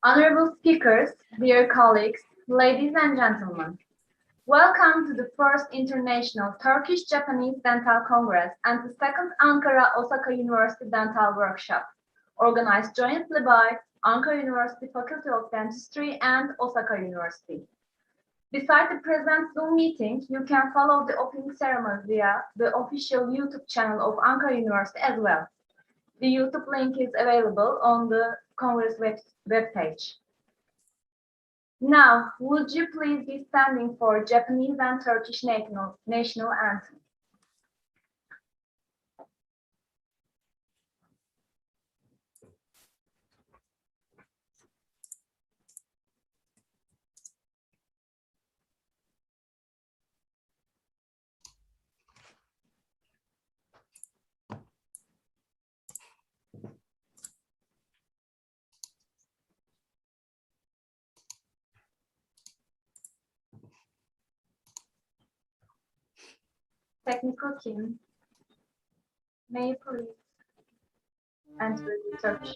Honorable speakers, dear colleagues, ladies and gentlemen, welcome to the first International Turkish-Japanese Dental Congress and the second Ankara-Osaka University Dental Workshop, organized jointly by Ankara University Faculty of Dentistry and Osaka University. Beside the present Zoom meeting, you can follow the opening ceremony via the official YouTube channel of Ankara University as well. The YouTube link is available on the Congress webpage. Now, would you please be standing for Japanese and Turkish national anthem? Technical team, may you please enter the Turkish.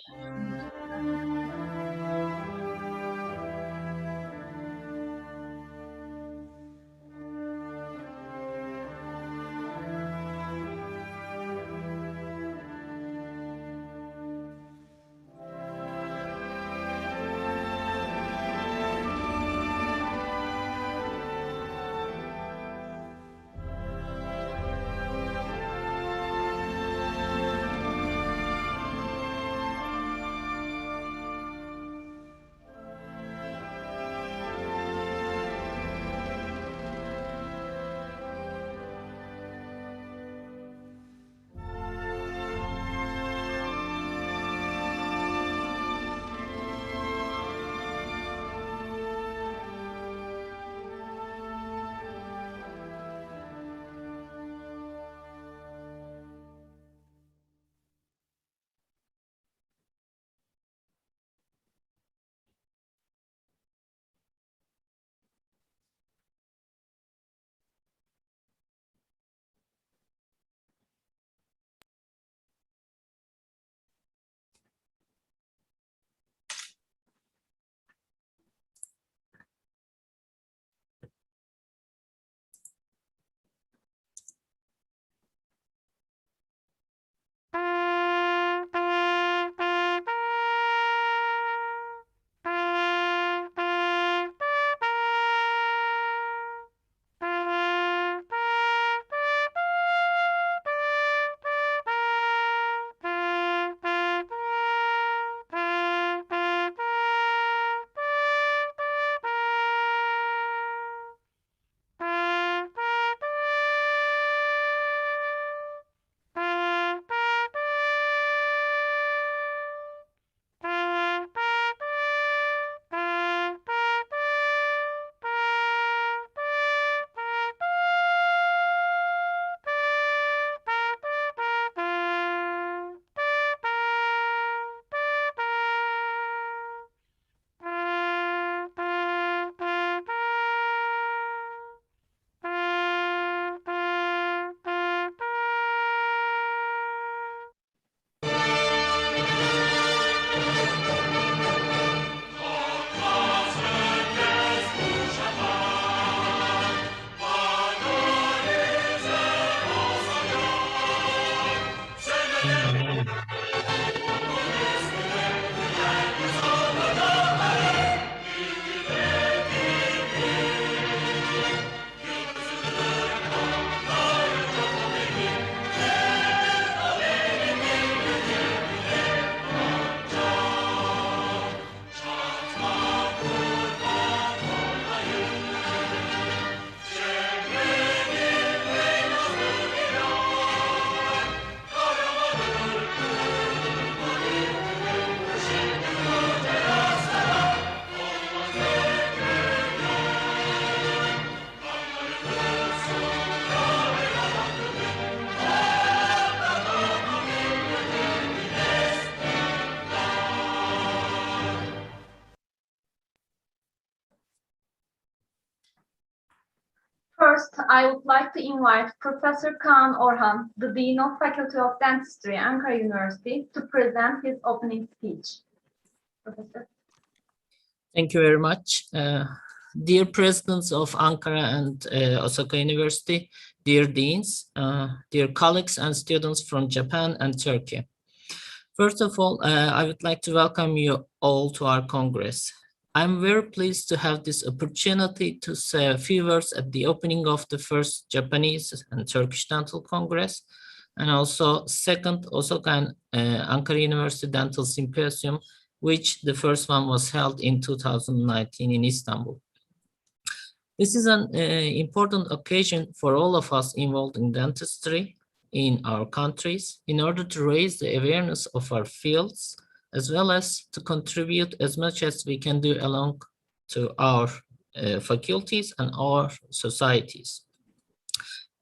First, I would like to invite Professor Kaan Orhan, the Dean of Faculty of Dentistry, Ankara University, to present his opening speech. Professor. Thank you very much. Dear presidents of Ankara and Osaka University, dear deans, dear colleagues and students from Japan and Turkey. First of all, I would like to welcome you all to our Congress. I'm very pleased to have this opportunity to say a few words at the opening of the first Japanese and Turkish Dental Congress, and also second Osaka and Ankara University Dental Symposium, which the first one was held in 2019 in Istanbul. This is an important occasion for all of us involved in dentistry in our countries in order to raise the awareness of our fields, as well as to contribute as much as we can do along to our faculties and our societies.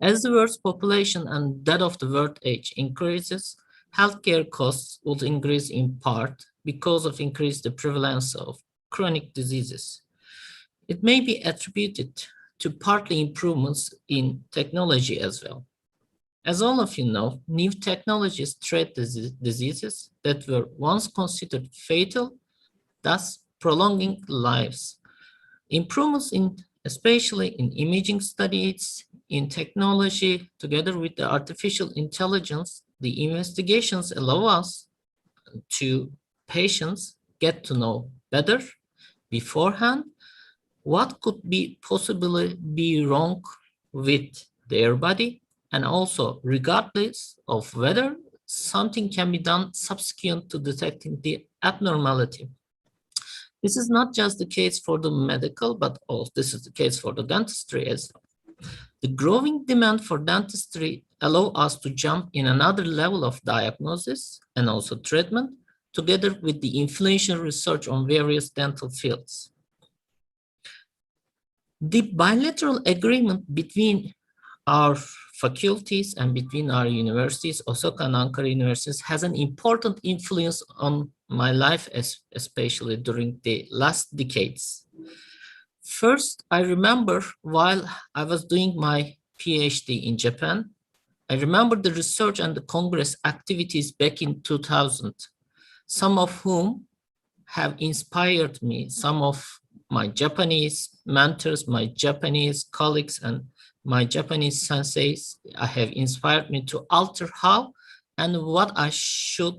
As the world's population and that of the world age increases, healthcare costs will increase in part because of increased prevalence of chronic diseases. It may be attributed to partly improvements in technology as well. As all of you know, new technologies treat diseases that were once considered fatal, thus prolonging lives. Improvements especially in imaging studies, in technology, together with the artificial intelligence, the investigations allow us to patients get to know better beforehand what could be possibly be wrong with their body, and also regardless of whether something can be done subsequent to detecting the abnormality. This is not just the case for the medical, but also this is the case for the dentistry as well. The growing demand for dentistry allow us to jump in another level of diagnosis and also treatment, together with the influential research on various dental fields. The bilateral agreement between our faculties and between our universities, Osaka and Ankara universities, has an important influence on my life, especially during the last decades. First, I remember while I was doing my PhD in Japan, I remember the research and the Congress activities back in 2000, some of whom have inspired me, some of my Japanese mentors, my Japanese colleagues, and my Japanese senseis have inspired me to alter how and what I should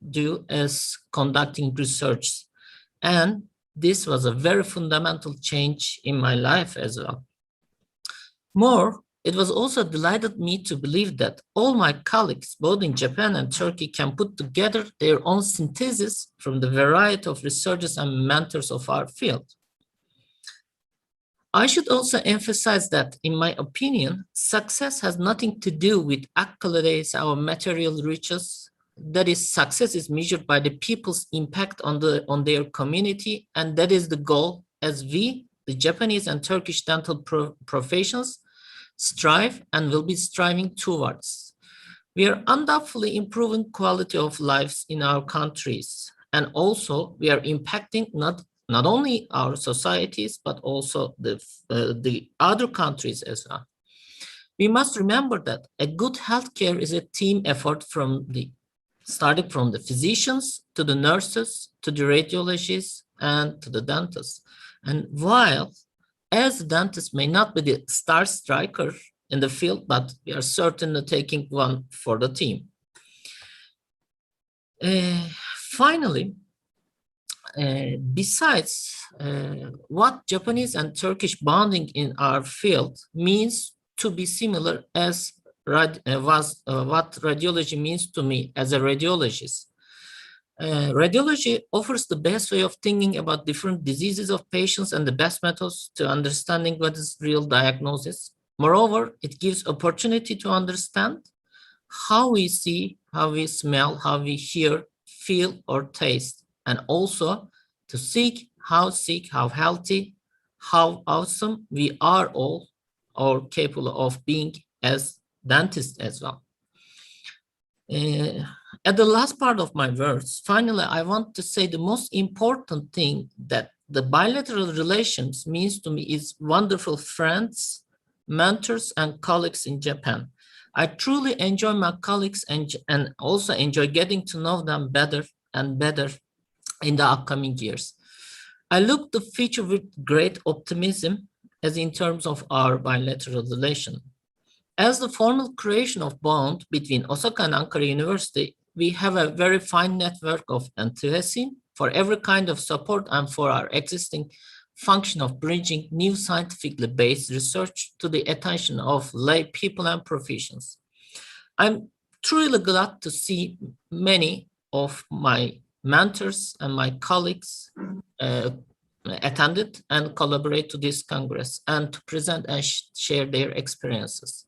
do as conducting research. And this was a very fundamental change in my life as well. More, it was also delighted me to believe that all my colleagues, both in Japan and Turkey, can put together their own synthesis from the variety of researchers and mentors of our field. I should also emphasize that, in my opinion, success has nothing to do with accolades or material riches. That is, success is measured by the people's impact on their community, and that is the goal as we, the Japanese and Turkish dental professions, strive and will be striving towards. We are undoubtedly improving quality of lives in our countries, and also we are impacting not only our societies, but also the other countries as well. We must remember that a good healthcare is a team effort starting from the physicians to the nurses, to the radiologists, and to the dentists. And while as the dentist may not be the star striker in the field, but we are certainly taking one for the team. Finally, besides what Japanese and Turkish bonding in our field means to be similar as what radiology means to me as a radiologist. Radiology offers the best way of thinking about different diseases of patients and the best methods to understanding what is real diagnosis. Moreover, it gives opportunity to understand how we see, how we smell, how we hear, feel, or taste, and also to seek, how sick, how healthy, how awesome we are all or capable of being as dentists as well. At the last part of my words, finally, I want to say the most important thing that the bilateral relations means to me is wonderful friends, mentors, and colleagues in Japan. I truly enjoy my colleagues and also enjoy getting to know them better and better in the upcoming years. I look the future with great optimism as in terms of our bilateral relation. As the formal creation of bond between Osaka and Ankara University, we have a very fine network of enthusiasm for every kind of support and for our existing function of bridging new scientifically based research to the attention of lay people and professions. I'm truly glad to see many of my mentors and my colleagues attended and collaborate to this Congress and to present and share their experiences.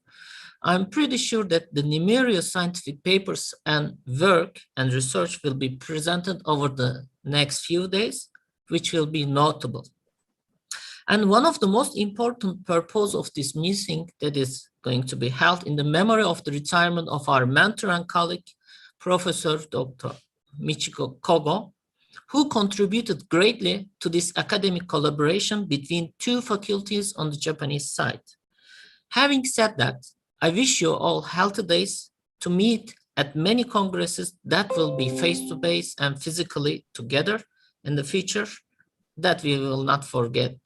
I'm pretty sure that the numerous scientific papers and work and research will be presented over the next few days, which will be notable. And one of the most important purposes of this meeting that is going to be held in the memory of the retirement of our mentor and colleague, Professor Dr. Michiko Kogo, who contributed greatly to this academic collaboration between two faculties on the Japanese side. Having said that, I wish you all healthy days to meet at many congresses that will be face-to-face and physically together in the future that we will not forget.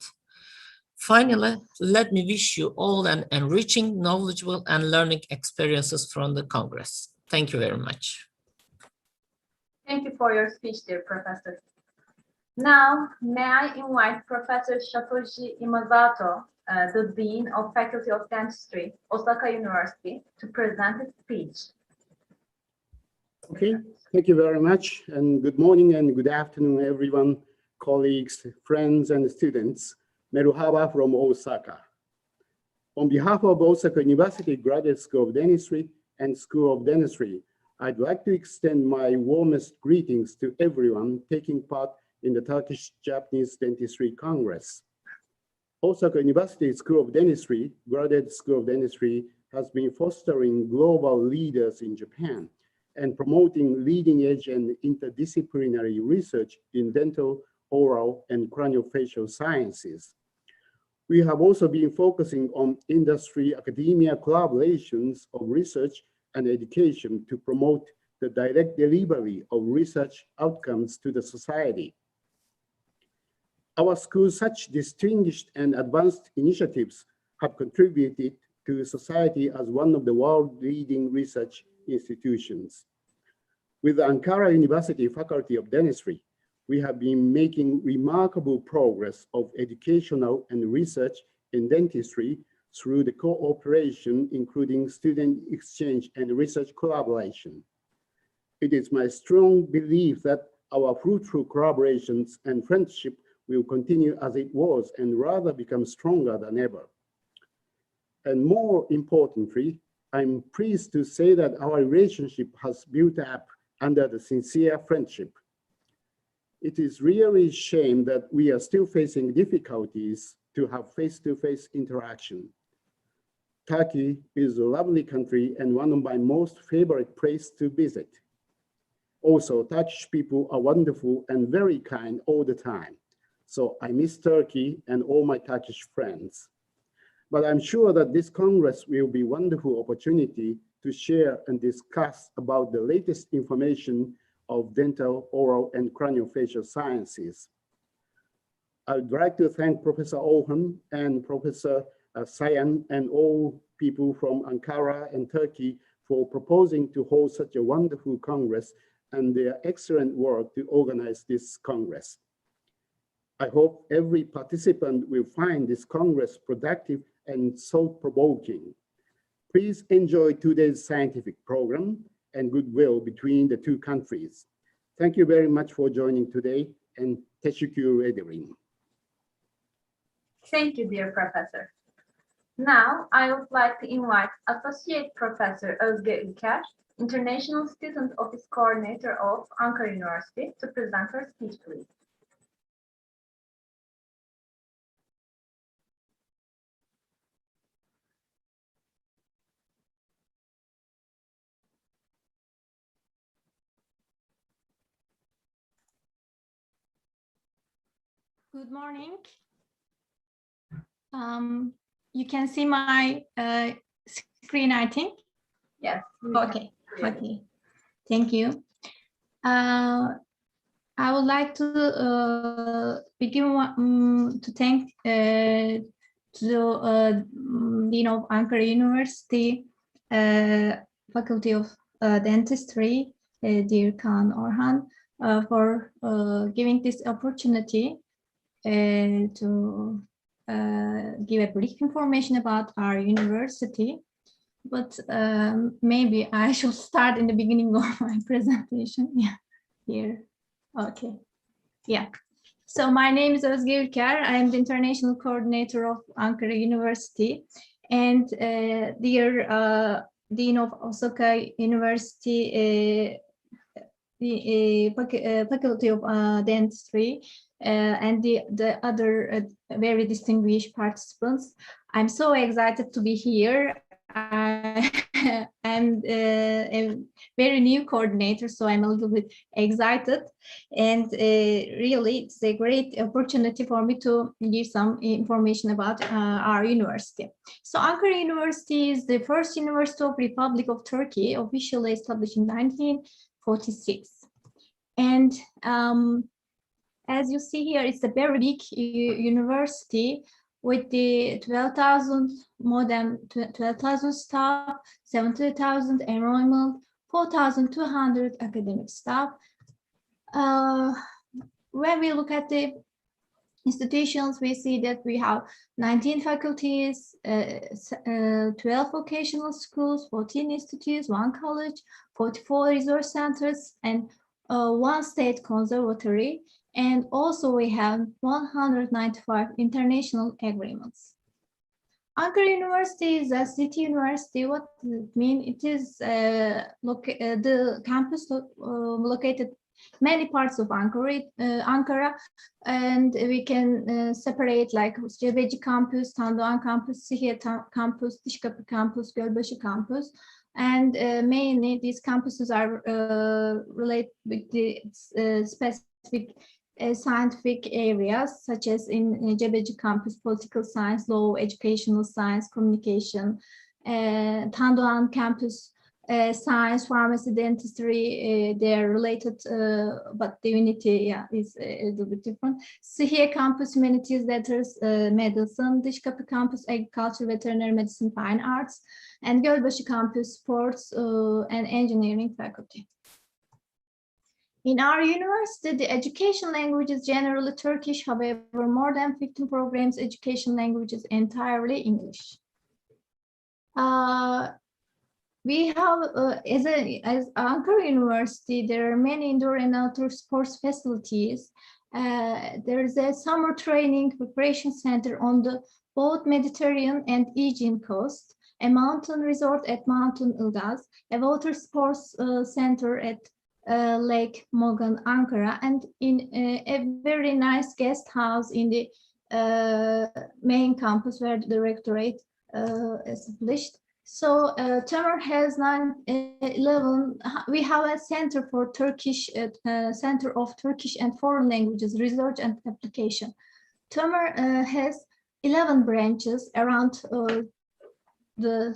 Finally, let me wish you all an enriching, knowledgeable, and learning experiences from the Congress. Thank you very much. Thank you for your speech, dear Professor. Now, may I invite Professor Shatoshi Imazato, the Dean of Faculty of Dentistry, Osaka University, to present his speech. Okay, thank you very much, and good morning and good afternoon, everyone, colleagues, friends, and students. Meruhaba from Osaka. On behalf of Osaka University Graduate School of Dentistry and School of Dentistry, I'd like to extend my warmest greetings to everyone taking part in the Turkish-Japanese Dentistry Congress. Osaka University School of Dentistry, Graduate School of Dentistry, has been fostering global leaders in Japan and promoting leading-edge and interdisciplinary research in dental, oral, and craniofacial sciences. We have also been focusing on industry-academia collaborations of research and education to promote the direct delivery of research outcomes to the society. Our school's such distinguished and advanced initiatives have contributed to society as one of the world's leading research institutions. With the Ankara University Faculty of Dentistry, we have been making remarkable progress of educational and research in dentistry through the cooperation, including student exchange and research collaboration. It is my strong belief that our fruitful collaborations and friendship will continue as it was and rather become stronger than ever. And more importantly, I'm pleased to say that our relationship has built up under the sincere friendship. It is really a shame that we are still facing difficulties to have face-to-face interaction. Turkey is a lovely country and one of my most favorite places to visit. Also, Turkish people are wonderful and very kind all the time. So I miss Turkey and all my Turkish friends. But I'm sure that this Congress will be a wonderful opportunity to share and discuss about the latest information of dental, oral, and craniofacial sciences. I'd like to thank Professor Orhan and Professor Sayan and all people from Ankara and Turkey for proposing to hold such a wonderful Congress and their excellent work to organize this Congress. I hope every participant will find this Congress productive and thought-provoking. Please enjoy today's scientific program and goodwill between the two countries. Thank you very much for joining today, and teşekkür ederim. Thank you, dear Professor. Now, I would like to invite Associate Professor Özge Ülker, International Student Office Coordinator of Ankara University, to present her speech, please. Good morning. You can see my screen, I think. Yes. Okay. Okay. Thank you. I would like to begin to thank to the Dean of Ankara University, Faculty of Dentistry, dear Kaan Orhan, for giving this opportunity to give a brief information about our university. But maybe I should start in the beginning of my presentation. Yeah, here. Okay. Yeah. So my name is Özge Ülker. I am the international coordinator of Ankara University, and dear Dean of Osaka University, the Faculty of Dentistry, and the other very distinguished participants. I'm so excited to be here. I'm a very new coordinator, so I'm a little bit excited, and really it's a great opportunity for me to give some information about our university. So Ankara University is the first university of Republic of Turkey, officially established in 1946. And as you see here, it's a very big university with the 12,000, more than 12,000 staff, 70,000 enrollment, 4,200 academic staff. When we look at the institutions, we see that we have 19 faculties, 12 vocational schools, 14 institutes, 1 college, 44 resource centers, and 1 state conservatory. And also we have 195 international agreements. Ankara University is a city university. What does it mean? It is the campus located many parts of Ankara, and we can separate like Cebeci campus, Tandoğan campus, Sihiye campus, Dişkapı campus, Gölbaşı campus. And mainly these campuses are related with the specific scientific areas, such as in Cebeci campus, political science, law, educational science, communication, Tandoğan campus, science, pharmacy, dentistry, they're related, but the unity is a little bit different. Sihiye campus, humanities, letters, medicine, Dişkapı campus, agriculture, veterinary medicine, fine arts, and Gölbaşı campus, sports and engineering faculty. In our university, the education language is generally Turkish. However, more than 15 programs, education language is entirely English. We have, as Ankara University, there are many indoor and outdoor sports facilities. There is a summer training preparation center on the both Mediterranean and Aegean coast, a mountain resort at Mountain Ilgaz, a water sports center at Lake Mogan, Ankara, and in a very nice guest house in the main campus where the rectorate established. So Tömer has 11. We have a center for Turkish, Center of Turkish and Foreign Languages Research and Application. Tömer has 11 branches around the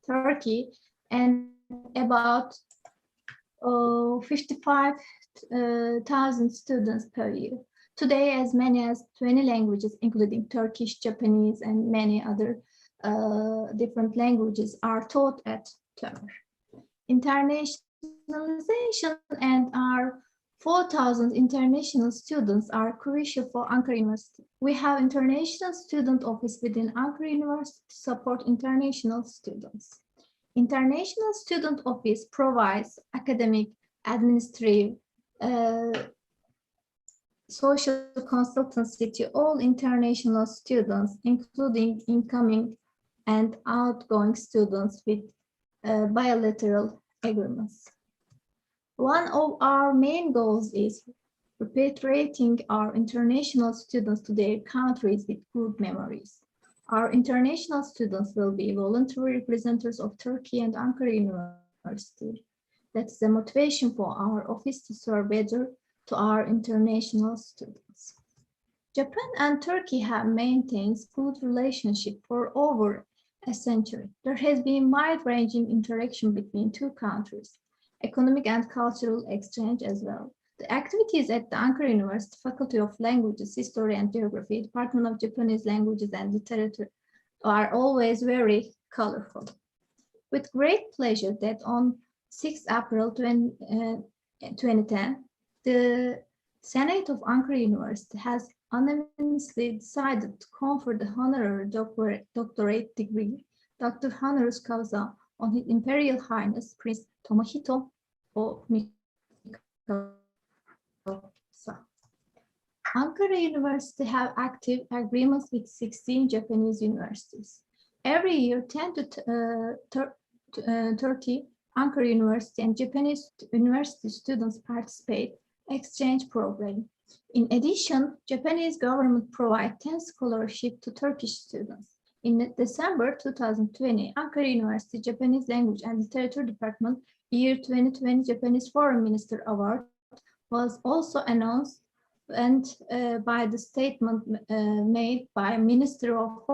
Turkey, and about 55,000 students per year. Today, as many as 20 languages, including Turkish, Japanese, and many other different languages are taught at Tömer. Internationalization and our 4,000 international students are crucial for Ankara University. We have international student office within Ankara University to support international students. International Student Office provides academic, administrative, social consultancy to all international students, including incoming and outgoing students with bilateral agreements. One of our main goals is repatriating our international students to their countries with good memories. Our international students will be voluntary representatives of Turkey and Ankara University. That's the motivation for our office to serve better to our international students. Japan and Turkey have maintained good relationship for over a century. There has been wide-ranging interaction between two countries. economic and cultural exchange as well. The activities at the Ankara University Faculty of Languages, History and Geography, Department of Japanese Languages and Literature are always very colorful. With great pleasure that on 6 April 2010, the Senate of Ankara University has unanimously decided to confer the honorary doctorate degree, Dr. Honoris Causa, on His Imperial Highness Prince Tomohito of Ankara University have active agreements with 16 Japanese universities. Every year, 10 to 30 Ankara University and Japanese university students participate exchange program. In addition, Japanese government provide 10 scholarships to Turkish students. In December 2020, Ankara University Japanese Language and Literature Department Year 2020 Japanese Foreign Minister Award was also announced and by the statement made by Minister of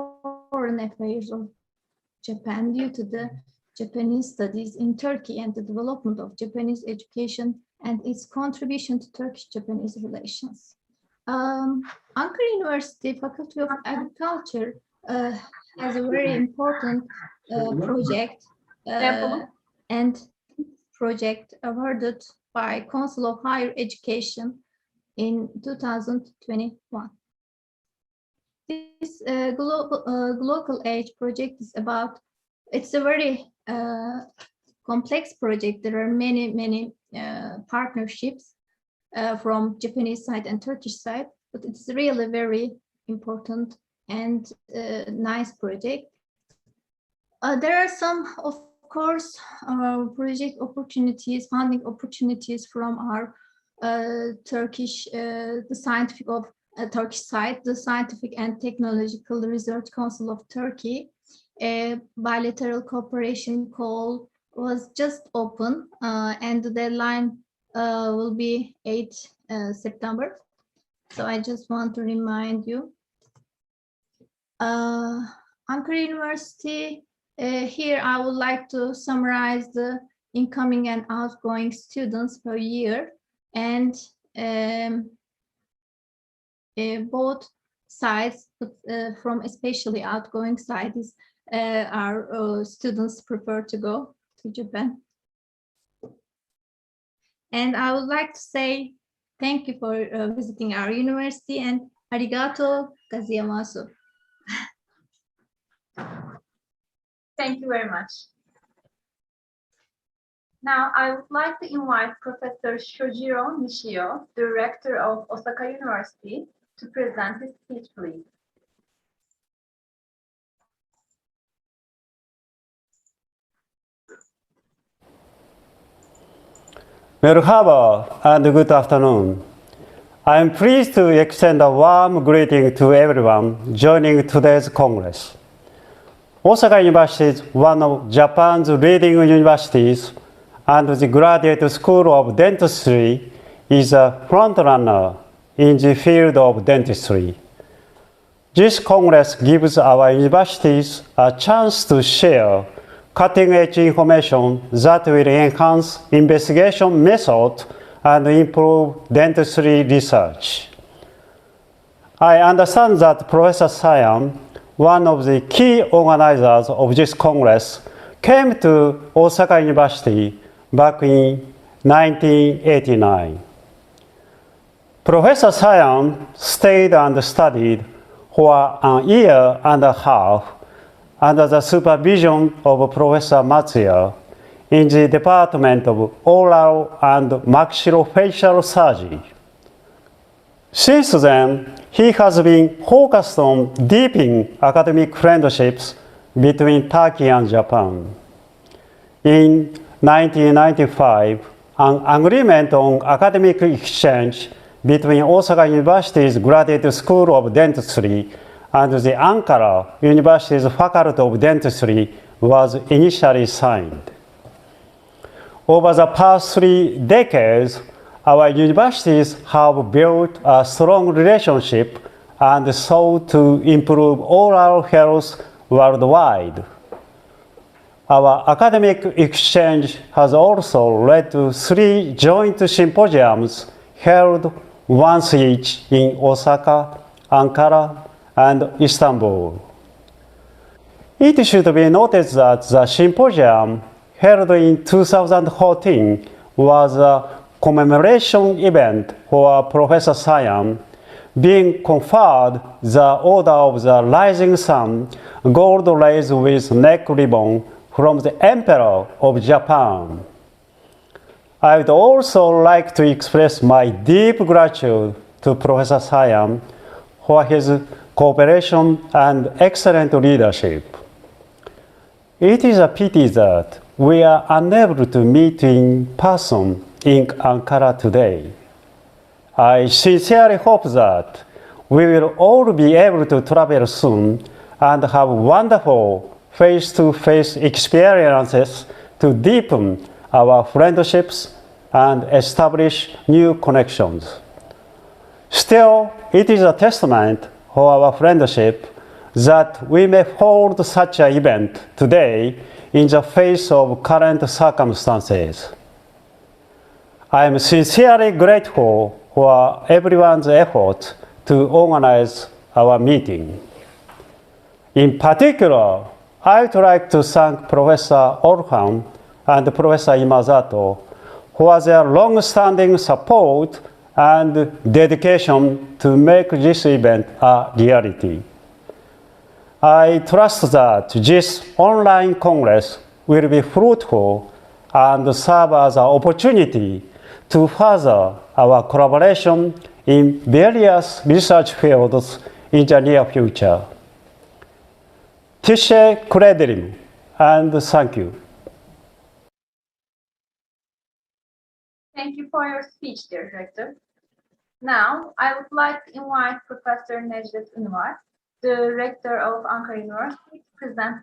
Foreign Affairs of Japan due to the Japanese studies in Turkey and the development of Japanese education and its contribution to Turkish-Japanese relations. Ankara University Faculty of Agriculture has a very important project and project awarded by Council of Higher Education in 2021. This global age project is about, it's a very complex project. There are many partnerships from Japanese side and Turkish side, but it's really very important and nice project. There are some, of course, project opportunities, funding opportunities from our Turkish, the scientific of Turkish side, the Scientific and Technological Research Council of Turkey. A bilateral cooperation call was just open and the deadline will be 8 September. So I just want to remind you. Ankara University, here I would like to summarize the incoming and outgoing students per year, and both sides, from especially outgoing sides, our students prefer to go to Japan. And I would like to say thank you for visiting our university, and arigato gozaimasu. Thank you very much. Now, I would like to invite Professor Shojiro Nishio, Director of Osaka University, to present his speech, please. Merhaba and good afternoon. I am pleased to extend a warm greeting to everyone joining today's Congress. Osaka University is one of Japan's leading universities, and the Graduate School of Dentistry is a frontrunner in the field of dentistry. This Congress gives our universities a chance to share cutting-edge information that will enhance investigation methods and improve dentistry research. I understand that Professor Sayan, one of the key organizers of this Congress, came to Osaka University back in 1989. Professor Sayan stayed and studied for an year and a half under the supervision of Professor Matsuya in the Department of Oral and Maxillofacial Surgery. Since then, he has been focused on deepening academic friendships between Turkey and Japan. In 1995, an agreement on academic exchange between Osaka University's Graduate School of Dentistry and the Ankara University's Faculty of Dentistry was initially signed. Over the past 3 decades, our universities have built a strong relationship and sought to improve oral health worldwide. Our academic exchange has also led to 3 joint symposiums held once each in Osaka, Ankara, and Istanbul. It should be noted that the symposium held in 2014 was a commemoration event for Professor Sayam, being conferred the Order of the Rising Sun, gold lace with neck ribbon from the Emperor of Japan. I would also like to express my deep gratitude to Professor Sayam for his cooperation and excellent leadership. It is a pity that we are unable to meet in person in Ankara today. I sincerely hope that we will all be able to travel soon and have wonderful face-to-face experiences to deepen our friendships and establish new connections. Still, it is a testament for our friendship that we may hold such an event today in the face of current circumstances. I am sincerely grateful for everyone's effort to organize our meeting. In particular, I would like to thank Professor Orhan and Professor Imazato for their long-standing support and dedication to make this event a reality. I trust that this online Congress will be fruitful and serve as an opportunity to further our collaboration in various research fields in the near future. Tishe Krederim, and thank you. Thank you for your speech, dear Director. Now, I would like to invite Professor Necdet Ünvar, the Rector of Ankara University, to present.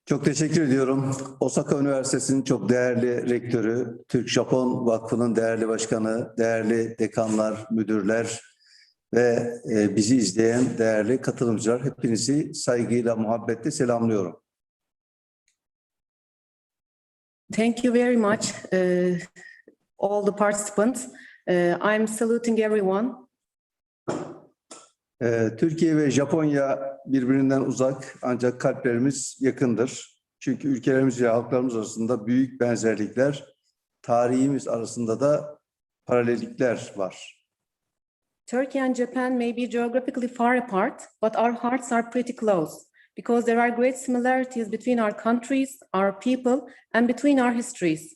Çok teşekkür ediyorum. Osaka Üniversitesi'nin çok değerli rektörü, Türk-Japon Vakfı'nın değerli başkanı, değerli dekanlar, müdürler ve bizi izleyen değerli katılımcılar, hepinizi saygıyla, muhabbetle selamlıyorum. Thank you very much, all the participants. I'm saluting everyone. Türkiye ve Japonya birbirinden uzak ancak kalplerimiz yakındır. Çünkü ülkelerimiz ve halklarımız arasında büyük benzerlikler, tarihimiz arasında da paralellikler var. Turkey and Japan may be geographically far apart, but our hearts are pretty close because there are great similarities between our countries, our people, and between our histories.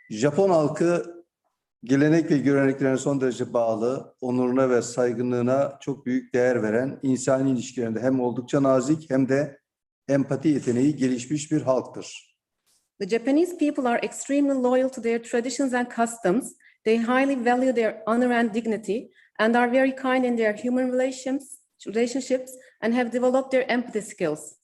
Japon halkı gelenek ve göreneklerine son derece bağlı, onuruna ve saygınlığına çok büyük değer veren, insani ilişkilerinde hem oldukça nazik hem de empati yeteneği gelişmiş bir halktır. The Japanese people are extremely loyal to their traditions and customs. They highly value their honor and dignity and are very kind in their human relationships and have developed their empathy skills.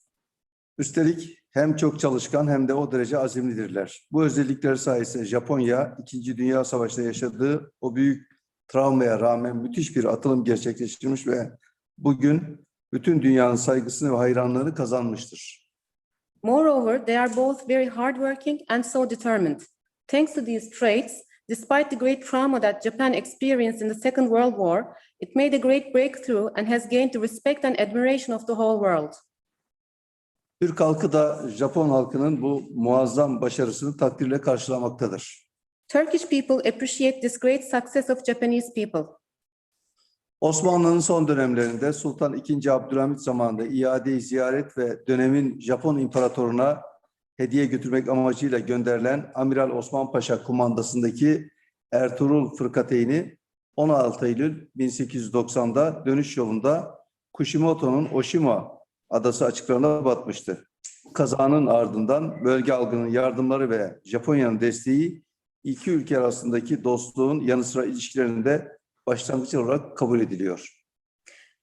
Üstelik hem çok çalışkan hem de o derece azimlidirler. Bu özellikler sayesinde Japonya, İkinci Dünya Savaşı'nda yaşadığı o büyük travmaya rağmen müthiş bir atılım gerçekleştirmiş ve bugün bütün dünyanın saygısını ve hayranlığını kazanmıştır. Moreover, they are both very hardworking and so determined. Thanks to these traits, despite the great trauma that Japan experienced in the Second World War, it made a great breakthrough and has gained the respect and admiration of the whole world. Türk halkı da Japon halkının bu muazzam başarısını takdirle karşılamaktadır. Turkish people appreciate this great success of Japanese people. Osmanlı'nın son dönemlerinde Sultan II. Abdülhamit zamanında iade-i ziyaret ve dönemin Japon imparatoruna hediye götürmek amacıyla gönderilen Amiral Osman Paşa kumandasındaki Ertuğrul Fırkateyni 16 Eylül 1890'da dönüş yolunda Kushimoto'nun Oshima adası açıklarına batmıştı. Kazanın ardından bölge halkının yardımları ve Japonya'nın desteği iki ülke arasındaki dostluğun yanı sıra ilişkilerinde başlangıç olarak kabul ediliyor.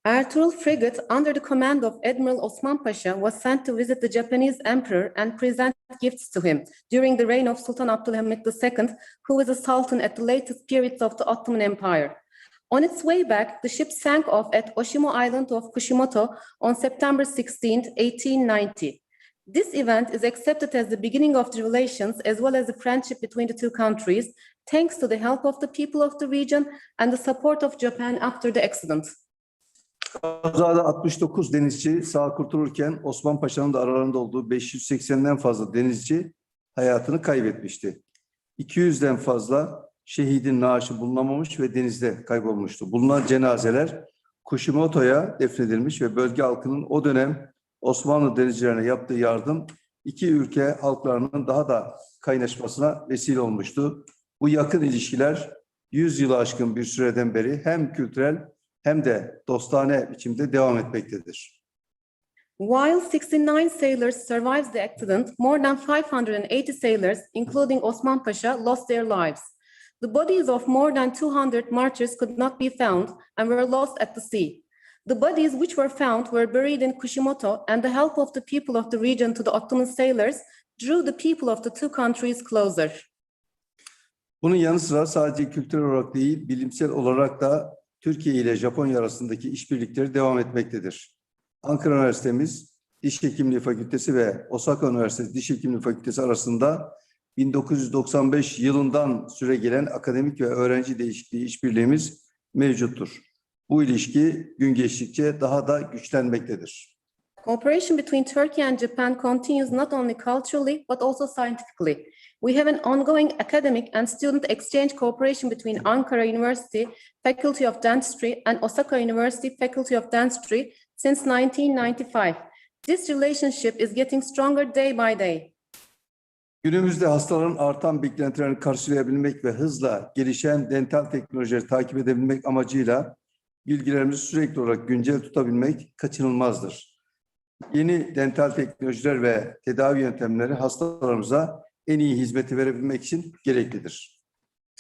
Ertuğrul frigate under the command of Admiral Osman Pasha was sent to visit the Japanese emperor and present gifts to him during the reign of Sultan Abdülhamit II, who was a sultan at the latest periods of the Ottoman Empire. On its way back, the ship sank off at Oshimo Island of Kushimoto on September 16, 1890. This event is accepted as the beginning of the relations as well as the friendship between the two countries, thanks to the help of the people of the region and the support of Japan after the accident. Kazada 69 denizci sağ kurtulurken Osman Paşa'nın da aralarında olduğu 580'den fazla denizci hayatını kaybetmişti. 200'den fazla şehidin naaşı bulunamamış ve denizde kaybolmuştu. Bulunan cenazeler Kushimoto'ya defnedilmiş ve bölge halkının o dönem Osmanlı denizcilerine yaptığı yardım iki ülke halklarının daha da kaynaşmasına vesile olmuştu. Bu yakın ilişkiler 100 yılı aşkın bir süreden beri hem kültürel hem de dostane biçimde devam etmektedir. While 69 sailors survived the accident, more than 580 sailors, including Osman Pasha, lost their lives. The bodies of more than 200 martyrs could not be found and were lost at the sea. The bodies which were found were buried in Kushimoto, and the help of the people of the region to the Ottoman sailors drew the people of the two countries closer. Bunun yanı sıra sadece kültürel olarak değil, bilimsel olarak da Türkiye ile Japonya arasındaki işbirlikleri devam etmektedir. Ankara Üniversitemiz Diş Hekimliği Fakültesi ve Osaka Üniversitesi Diş Hekimliği Fakültesi arasında 1995 yılından süregelen akademik ve öğrenci değişikliği işbirliğimiz mevcuttur. Bu ilişki gün geçtikçe daha da güçlenmektedir. Cooperation between Turkey and Japan continues not only culturally but also scientifically. We have an ongoing academic and student exchange cooperation between Ankara University Faculty of Dentistry and Osaka University Faculty of Dentistry since 1995. This relationship is getting stronger day by day. Günümüzde hastaların artan beklentilerini karşılayabilmek ve hızla gelişen dental teknolojileri takip edebilmek amacıyla bilgilerimizi sürekli olarak güncel tutabilmek kaçınılmazdır. Yeni dental teknolojiler ve tedavi yöntemleri hastalarımıza en iyi hizmeti verebilmek için gereklidir.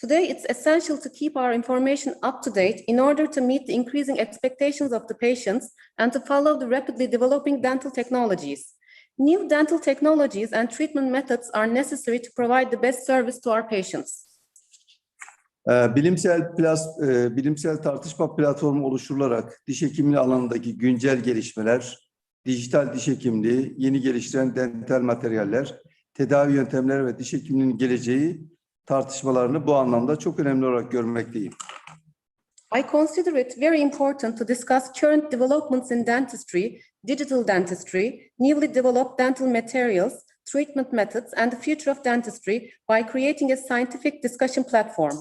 Today, it's essential to keep our information up to date in order to meet the increasing expectations of the patients and to follow the rapidly developing dental technologies. New dental technologies and treatment methods are necessary to provide the best service to our patients. Bilimsel tartışma platformu oluşturularak diş hekimliği alanındaki güncel gelişmeler, dijital diş hekimliği, yeni geliştiren dental materyaller, tedavi yöntemleri ve diş hekimliğinin geleceği tartışmalarını bu anlamda çok önemli olarak görmekteyim. I consider it very important to discuss current developments in dentistry, digital dentistry, newly developed dental materials, treatment methods, and the future of dentistry by creating a scientific discussion platform.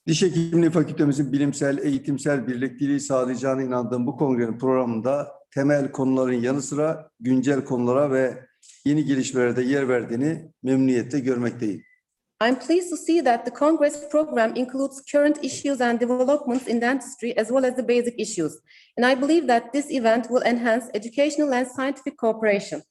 Diş Hekimliği Fakültemizin bilimsel, eğitimsel birlikteliği sağlayacağına inandığım bu kongrenin programında temel konuların yanı sıra güncel konulara ve yeni gelişmelere de yer verdiğini memnuniyetle görmekteyim. I'm pleased to see that the Congress program includes current issues and developments in dentistry as well as the basic issues. And I believe that this event will enhance educational and scientific cooperation.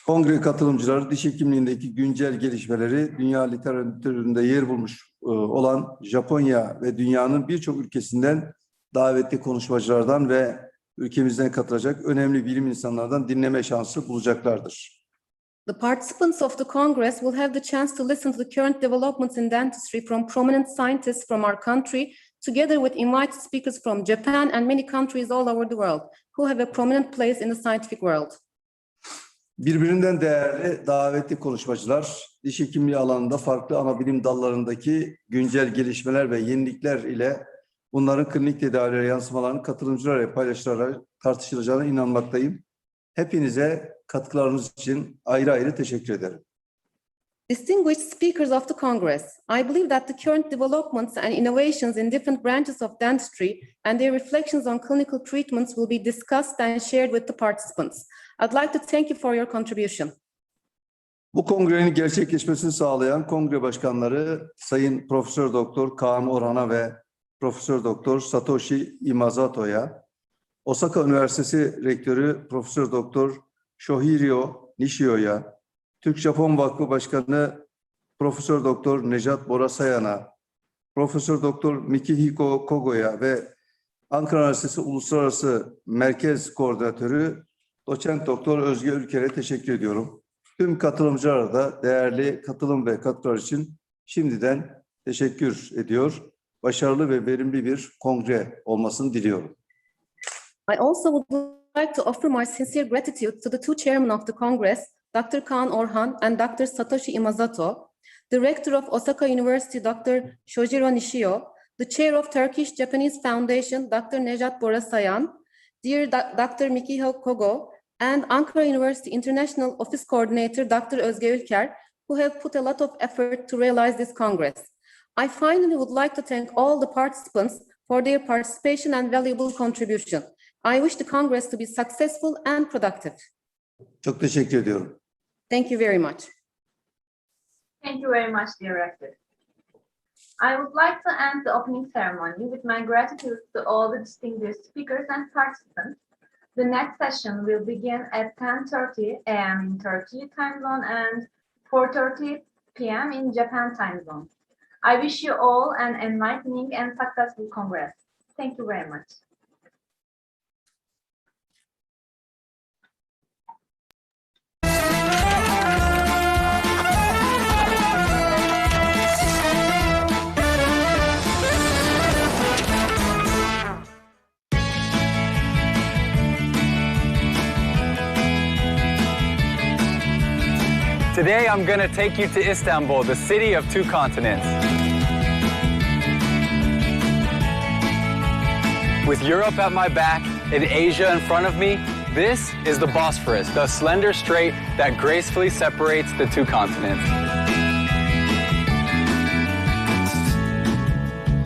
Kongre katılımcıları diş hekimliğindeki güncel gelişmeleri dünya literatüründe yer bulmuş olan Japonya ve dünyanın birçok ülkesinden davetli konuşmacılardan ve ülkemizden katılacak önemli bilim insanlardan dinleme şansı bulacaklardır. The participants of the Congress will have the chance to listen to the current developments in dentistry from prominent scientists from our country, together with invited speakers from Japan and many countries all over the world, who have a prominent place in the scientific world. Birbirinden değerli davetli konuşmacılar, diş hekimliği alanında farklı ana bilim dallarındaki güncel gelişmeler ve yenilikler ile bunların klinik tedavilere yansımalarının katılımcılarla paylaşılarak tartışılacağına inanmaktayım. Hepinize katkılarınız için ayrı ayrı teşekkür ederim. Distinguished speakers of the Congress, I believe that the current developments and innovations in different branches of dentistry and their reflections on clinical treatments will be discussed and shared with the participants. I'd like to thank you for your contribution. Bu kongrenin gerçekleşmesini sağlayan kongre başkanları Sayın Profesör Doktor Kaan Orhan'a ve Profesör Doktor Satoshi Imazato'ya, Osaka Üniversitesi Rektörü Profesör Doktor Shohiro Nishio'ya, Türk-Japon Vakfı Başkanı Profesör Doktor Nejat Borasayan'a, Profesör Doktor Mikihiko Kogo'ya ve Ankara Üniversitesi Uluslararası Merkez Koordinatörü Doçent Doktor Özge Ülker'e teşekkür ediyorum. Tüm katılımcılara da değerli katılım ve katkılar için şimdiden teşekkür ediyor. başarılı ve verimli bir kongre olmasını diliyorum. I also would like to offer my sincere gratitude to the two chairmen of the Congress, Dr. Kaan Orhan and Dr. Satoshi Imazato, the rector of Osaka University, Dr. Shojiro Nishio, the chair of Turkish-Japanese Foundation, Dr. Nejat Borasayan, dear Dr. Mikiho Kogo, and Ankara University International Office Coordinator, Dr. Özge Ülker, who have put a lot of effort to realize this Congress. I finally would like to thank all the participants for their participation and valuable contribution. I wish the Congress to be successful and productive. Çok teşekkür ediyorum. Thank you very much. Thank you very much, dear Rector. I would like to end the opening ceremony with my gratitude to all the distinguished speakers and participants. The next session will begin at 10:30 a.m. in Turkey time zone and 4:30 p.m. in Japan time zone. I wish you all an enlightening and successful Congress. Thank you very much. Today, I'm going to take you to Istanbul, the city of two continents. With Europe at my back and Asia in front of me, this is the Bosphorus, the slender strait that gracefully separates the two continents.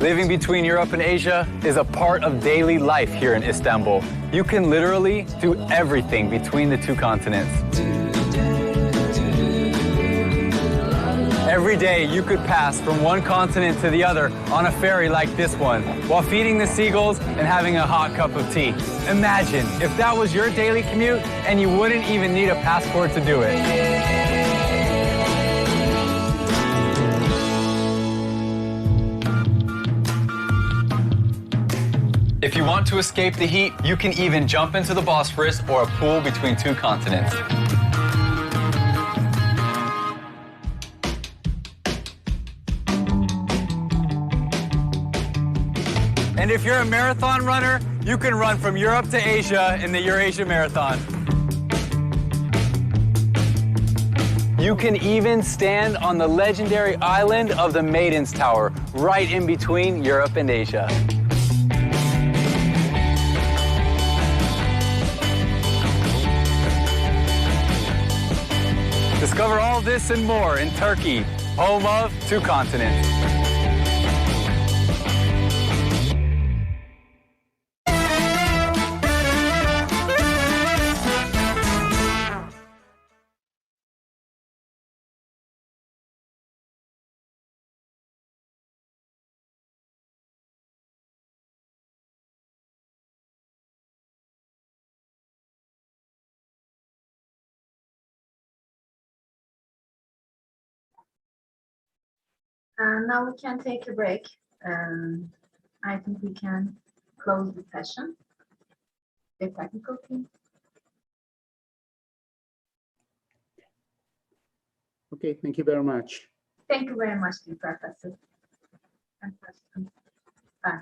Living between Europe and Asia is a part of daily life here in Istanbul. You can literally do everything between the two continents. Every day, you could pass from one continent to the other on a ferry like this one, while feeding the seagulls and having a hot cup of tea. Imagine if that was your daily commute and you wouldn't even need a passport to do it. If you want to escape the heat, you can even jump into the Bosphorus or a pool between two continents. And if you're a marathon runner, you can run from Europe to Asia in the Eurasia Marathon. You can even stand on the legendary island of the Maiden's Tower, right in between Europe and Asia. Discover all this and more in Turkey, home of two continents. Now we can take a break. I think we can close the session. The technical team. Okay, thank you very much. Thank you very much, dear Professor. Bye.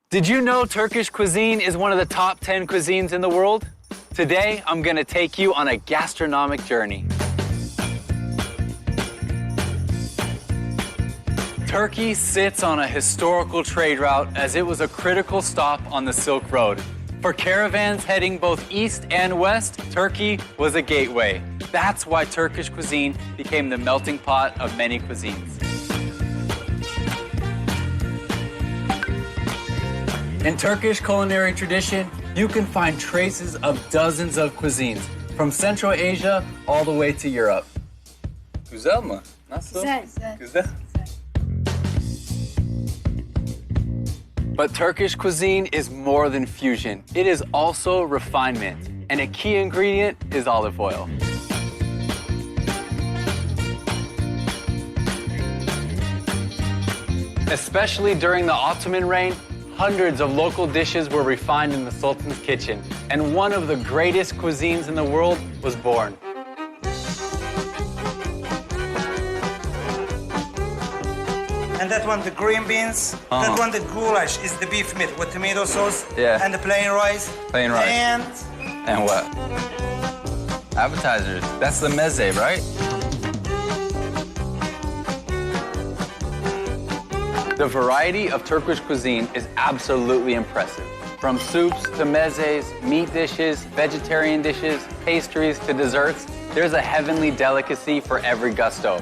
Did you know Turkish cuisine is one of the top 10 cuisines in the world? Today, I'm going to take you on a gastronomic journey. Turkey sits on a historical trade route as it was a critical stop on the Silk Road. For caravans heading both east and west, Turkey was a gateway. That's why Turkish cuisine became the melting pot of many cuisines. In Turkish culinary tradition, you can find traces of dozens of cuisines, from Central Asia all the way to Europe. Güzel mi? Nasıl? Güzel. Güzel. But Turkish cuisine is more than fusion. It is also refinement, and a key ingredient is olive oil. Especially during the Ottoman reign, hundreds of local dishes were refined in the Sultan's kitchen, and one of the greatest cuisines in the world was born. And that one, the green beans. That one, the goulash, is the beef meat with tomato sauce. Yeah. And the plain rice. Plain rice. And what? Appetizers. That's the meze, right? The variety of Turkish cuisine is absolutely impressive. From soups to mezes, meat dishes, vegetarian dishes, pastries to desserts, there's a heavenly delicacy for every gusto.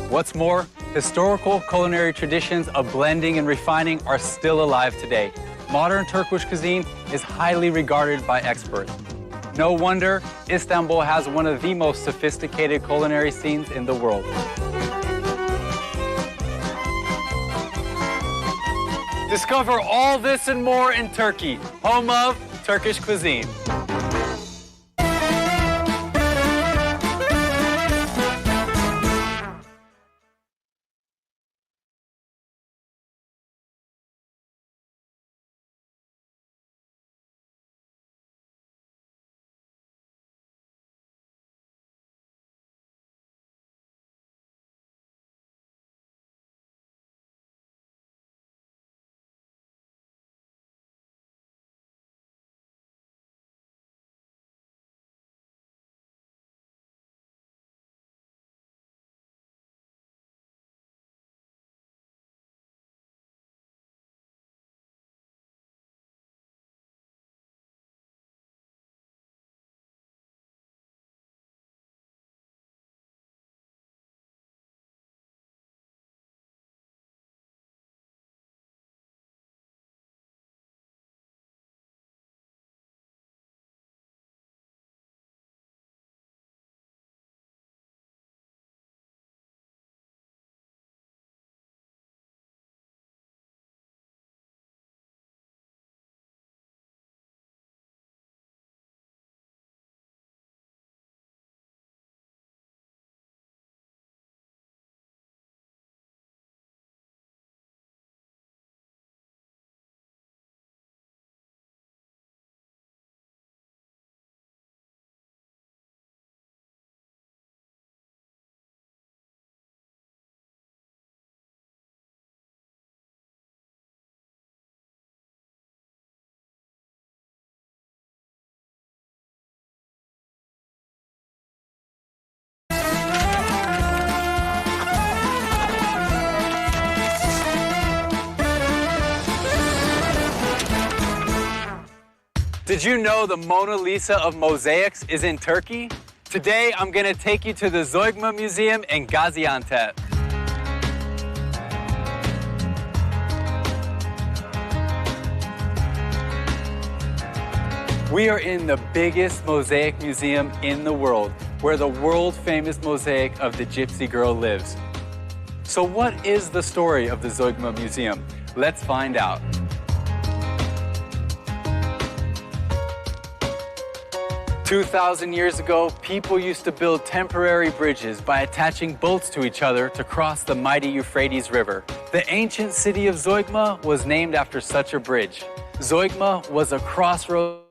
What's more, historical culinary traditions of blending and refining are still alive today. Modern Turkish cuisine is highly regarded by experts. No wonder Istanbul has one of the most sophisticated culinary scenes in the world. Discover all this and more in Turkey, home of Turkish cuisine. Did you know the Mona Lisa of mosaics is in Turkey? Today, I'm gonna take you to the Zoygma Museum in Gaziantep. We are in the biggest mosaic museum in the world, where the world-famous mosaic of the Gypsy Girl lives. So what is the story of the Zoygma Museum? Let's find out. 2,000 years ago, people used to build temporary bridges by attaching boats to each other to cross the mighty Euphrates River. The ancient city of Zoygma was named after such a bridge. Zoygma was a crossroads